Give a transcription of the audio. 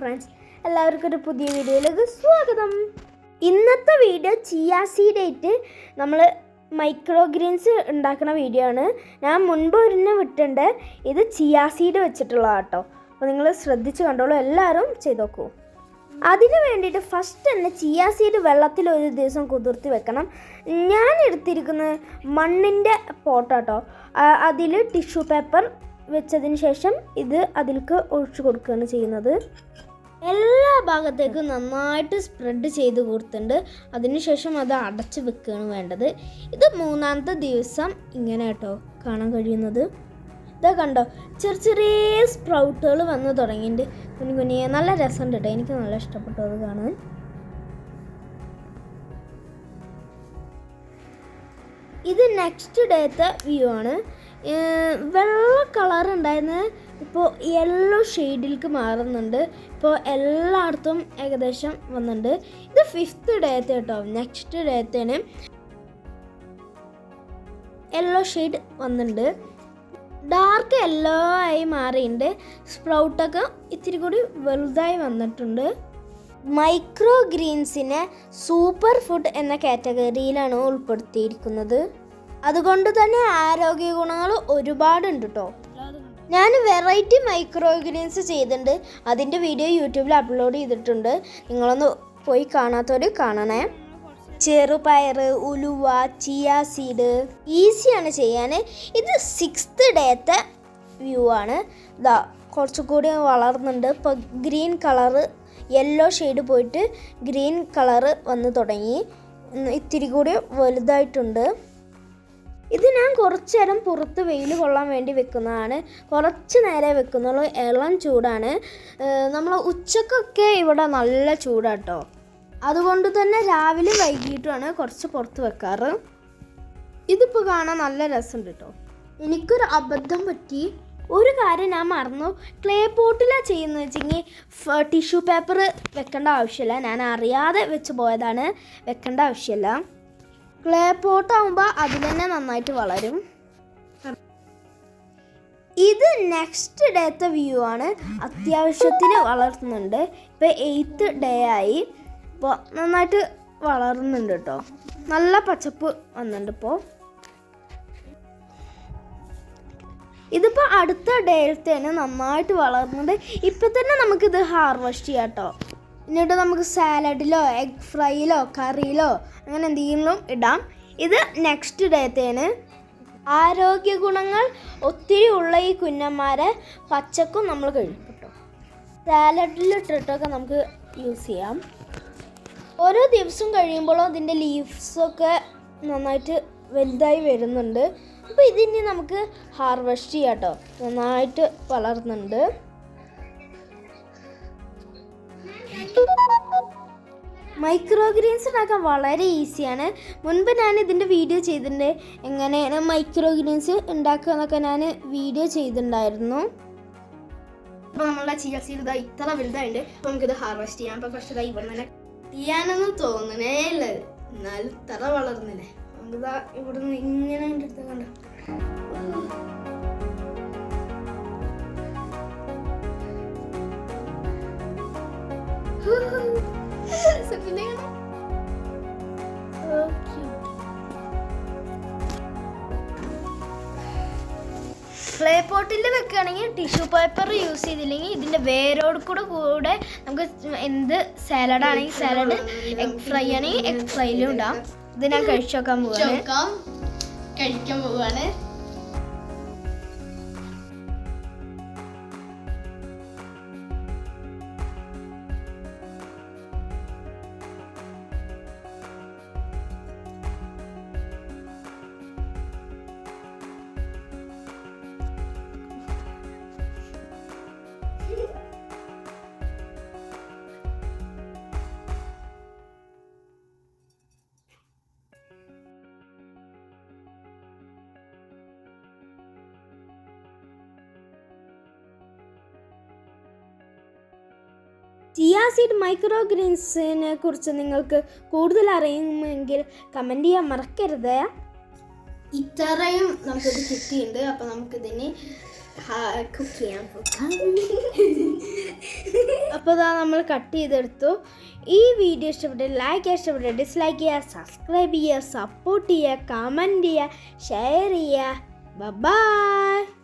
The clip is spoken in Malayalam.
ഫ്രണ്ട്സ്, എല്ലാവർക്കും ഒരു പുതിയ വീഡിയോയിലേക്ക് സ്വാഗതം. ഇന്നത്തെ വീഡിയോ ചിയ സീഡായിട്ട് നമ്മൾ മൈക്രോ ഗ്രീൻസ് ഉണ്ടാക്കുന്ന വീഡിയോ ആണ്. ഞാൻ മുൻപ് ഒരെണ്ണം വിട്ടിട്ടുണ്ട്. ഇത് ചിയ സീഡ് വെച്ചിട്ടുള്ളതാണ് കേട്ടോ. അപ്പോൾ നിങ്ങൾ ശ്രദ്ധിച്ച് കണ്ടോളൂ, എല്ലാവരും ചെയ്ത് നോക്കൂ. അതിന് വേണ്ടിയിട്ട് ഫസ്റ്റ് തന്നെ ചിയ സീഡ് വെള്ളത്തിൽ ഒരു ദിവസം കുതിർത്തി വെക്കണം. ഞാൻ എടുത്തിരിക്കുന്നത് മണ്ണിൻ്റെ പോട്ടാട്ടോ. അതിൽ ടിഷ്യൂ പേപ്പർ വെച്ചതിന് ശേഷം ഇത് അതിലേക്ക് ഒഴിച്ചു കൊടുക്കുകയാണ് ചെയ്യുന്നത്. എല്ലാ ഭാഗത്തേക്കും നന്നായിട്ട് സ്പ്രെഡ് ചെയ്ത് കൊടുത്തിട്ടുണ്ട്. അതിനുശേഷം അത് അടച്ച് വെക്കുകയാണ് വേണ്ടത്. ഇത് മൂന്നാമത്തെ ദിവസം ഇങ്ങനെ കേട്ടോ കാണാൻ കഴിയുന്നത്. ഇതാ കണ്ടോ, ചെറിയ ചെറിയ സ്പ്രൗട്ടുകൾ വന്ന് തുടങ്ങിയിട്ടുണ്ട്. കുഞ്ഞിയെ നല്ല രസമുണ്ട് കേട്ടോ, എനിക്ക് നല്ല ഇഷ്ടപ്പെട്ടു അത് കാണാൻ. ഇത് നെക്സ്റ്റ് ഡേത്തെ വ്യൂ ആണ്. വെള്ള കളർ ഉണ്ടായിരുന്നത് ഇപ്പോൾ യെല്ലോ ഷെയ്ഡിലേക്ക് മാറുന്നുണ്ട്. ഇപ്പോൾ എല്ലായിടത്തും ഏകദേശം വന്നിട്ടുണ്ട്. ഇത് 5th ഡേത്തെ കേട്ടോ. നെക്സ്റ്റ് ഡേത്തേന് യെല്ലോ ഷെയ്ഡ് വന്നിട്ടുണ്ട്. ഡാർക്ക് യെല്ലോ ആയി മാറിയിട്ടുണ്ട്. സ്പ്രൗട്ടൊക്കെ ഇത്തിരി കൂടി വലുതായി വന്നിട്ടുണ്ട്. മൈക്രോ ഗ്രീൻസിനെ സൂപ്പർ ഫുഡ് എന്ന കാറ്റഗറിയിലാണ് ഉൾപ്പെടുത്തിയിരിക്കുന്നത്. അതുകൊണ്ട് തന്നെ ആരോഗ്യ ഗുണങ്ങൾ ഒരുപാടുണ്ട് കേട്ടോ. ഞാൻ വെറൈറ്റി മൈക്രോ ഗ്രീൻസ് ചെയ്തിട്ടുണ്ട്. അതിൻ്റെ വീഡിയോ യൂട്യൂബിൽ അപ്ലോഡ് ചെയ്തിട്ടുണ്ട്. നിങ്ങളൊന്ന് പോയി കാണാത്തവർ കാണണേ. ചെറുപയർ, ഉലുവ, ചിയ സീഡ് ഈസിയാണ് ചെയ്യാൻ. ഇത് 6th ഡേത്തെ വ്യൂ ആണ്. ഇതാ കുറച്ചുകൂടി വളർന്നുണ്ട്. ഇപ്പോൾ ഗ്രീൻ കളറ് യെല്ലോ ഷെയ്ഡ് പോയിട്ട് ഗ്രീൻ കളറ് വന്ന് തുടങ്ങി. ഇത്തിരി കൂടി വലുതായിട്ടുണ്ട്. ഇത് ഞാൻ കുറച്ച് നേരം പുറത്ത് വെയിൽ കൊള്ളാൻ വേണ്ടി വെക്കുന്നതാണ്. കുറച്ച് നേരം വെക്കുന്നുള്ളൂ. ഇളം ചൂടാണ്. നമ്മൾ ഉച്ചക്കൊക്കെ ഇവിടെ നല്ല ചൂടാട്ടോ. അതുകൊണ്ട് തന്നെ രാവിലെ വൈകിട്ടുമാണ് കുറച്ച് പുറത്ത് വെക്കാറ്. ഇതിപ്പോൾ കാണാൻ നല്ല രസമുണ്ട് കേട്ടോ. എനിക്കൊരു അബദ്ധം പറ്റി. ഒരു കാര്യം ഞാൻ മറന്നു. ക്ലേ പോട്ടിലാണ് ചെയ്യുന്നത് വെച്ചെങ്കിൽ ടിഷ്യൂ പേപ്പർ വെക്കേണ്ട ആവശ്യമില്ല. ഞാൻ അറിയാതെ വെച്ച് പോയതാണ്. വെക്കേണ്ട ആവശ്യമില്ല. ക്ലേ പോട്ടാകുമ്പോൾ അതിൽ തന്നെ നന്നായിട്ട് വളരും. ഇത് നെക്സ്റ്റ് ഡേത്തെ വ്യൂ ആണ്. അത്യാവശ്യത്തിന് വളർത്തുന്നുണ്ട്. ഇപ്പോൾ 8th ഡേ ആയി. ഇപ്പോൾ നന്നായിട്ട് വളർന്നുണ്ട് കേട്ടോ. നല്ല പച്ചപ്പ് വന്നിട്ടുണ്ട് ഇപ്പോൾ. ഇതിപ്പോൾ അടുത്ത ഡേയിലത്തേന് നന്നായിട്ട് വളർന്നുണ്ട്. ഇപ്പം തന്നെ നമുക്കിത് ഹാർവെസ്റ്റ് ചെയ്യാം കേട്ടോ. എന്നിട്ട് നമുക്ക് സാലഡിലോ എഗ് ഫ്രൈയിലോ കറിയിലോ അങ്ങനെ എന്തെങ്കിലും ഇടാം. ഇത് നെക്സ്റ്റ് ഡേത്തേന്. ആരോഗ്യ ഗുണങ്ങൾ ഒത്തിരി ഉള്ള ഈ കുഞ്ഞന്മാരെ പച്ചക്കും നമ്മൾ കഴിക്കും കേട്ടോ. സാലഡിലിട്ടിട്ടൊക്കെ നമുക്ക് യൂസ് ചെയ്യാം. ഓരോ ദിവസം കഴിയുമ്പോഴും അതിൻ്റെ ലീവ്സൊക്കെ നന്നായിട്ട് വലുതായി വരുന്നുണ്ട്. അപ്പോൾ ഇതിനി നമുക്ക് ഹാർവെസ്റ്റ് ചെയ്യാം കേട്ടോ. നന്നായിട്ട് വളർന്നുണ്ട്. മൈക്രോ ഗ്രീൻസ് ഉണ്ടാക്കാൻ വളരെ ഈസിയാണ്. മുൻപ് ഞാൻ ഇതിൻ്റെ വീഡിയോ ചെയ്തിട്ടുണ്ട്. എങ്ങനെയാണ് മൈക്രോ ഗ്രീൻസ് ഉണ്ടാക്കുക എന്നൊക്കെ ഞാൻ വീഡിയോ ചെയ്തിട്ടുണ്ടായിരുന്നു. അപ്പോൾ നമ്മളുടെ ചിയ സീഡ് ഇതാ ഇത്ര വലുതായിട്ട് നമുക്കിത് ഹാർവെസ്റ്റ് ചെയ്യാം. അപ്പോൾ ഫസ്റ്റ് ഇതാ ഇവിടെ തന്നെ ചെയ്യാനൊന്നും തോന്നണേ ഉള്ളത്, എന്നാലും ഇത്ര വളർന്നില്ലേ. നമുക്കിതാ ഇവിടെ നിന്ന് ഇങ്ങനെ എടുത്ത് കണ്ടോ. ക്ലേ പോട്ടിൽ വെക്കുകയാണെങ്കിൽ ടിഷ്യൂ പേപ്പർ യൂസ് ചെയ്തില്ലെങ്കിൽ ഇതിൻ്റെ വേരോട് കൂടെ നമുക്ക് എന്ത് സാലഡാണെങ്കിൽ സാലഡ്, എഗ് ഫ്രൈ ആണെങ്കിൽ എഗ് ഫ്രൈയിലും ഇടാം. ഇത് ഞാൻ കഴിക്കാൻ പോവുകയാണ്. ചിയ സീഡ് മൈക്രോ ഗ്രീൻസിനെ കുറിച്ച് നിങ്ങൾക്ക് കൂടുതൽ അറിയുമെങ്കിൽ കമൻറ്റ് ചെയ്യാൻ മറക്കരുത്. ഇത്രയും നമുക്കിത് കിട്ടിയിട്ടുണ്ട്. അപ്പോൾ നമുക്കിതിന് കുക്ക് ചെയ്യാൻ പോകാം. അപ്പോൾ ഇതാ നമ്മൾ കട്ട് ചെയ്തെടുത്തു. ഈ വീഡിയോ ഇഷ്ടപ്പെട്ട ലൈക്ക് ചെയ്യുക, ഇഷ്ടപ്പെട്ട ഡിസ്ലൈക്ക് ചെയ്യുക, സബ്സ്ക്രൈബ് ചെയ്യുക, സപ്പോർട്ട് ചെയ്യുക, കമൻറ്റ് ചെയ്യുക, ഷെയർ ചെയ്യുക. ബൈ.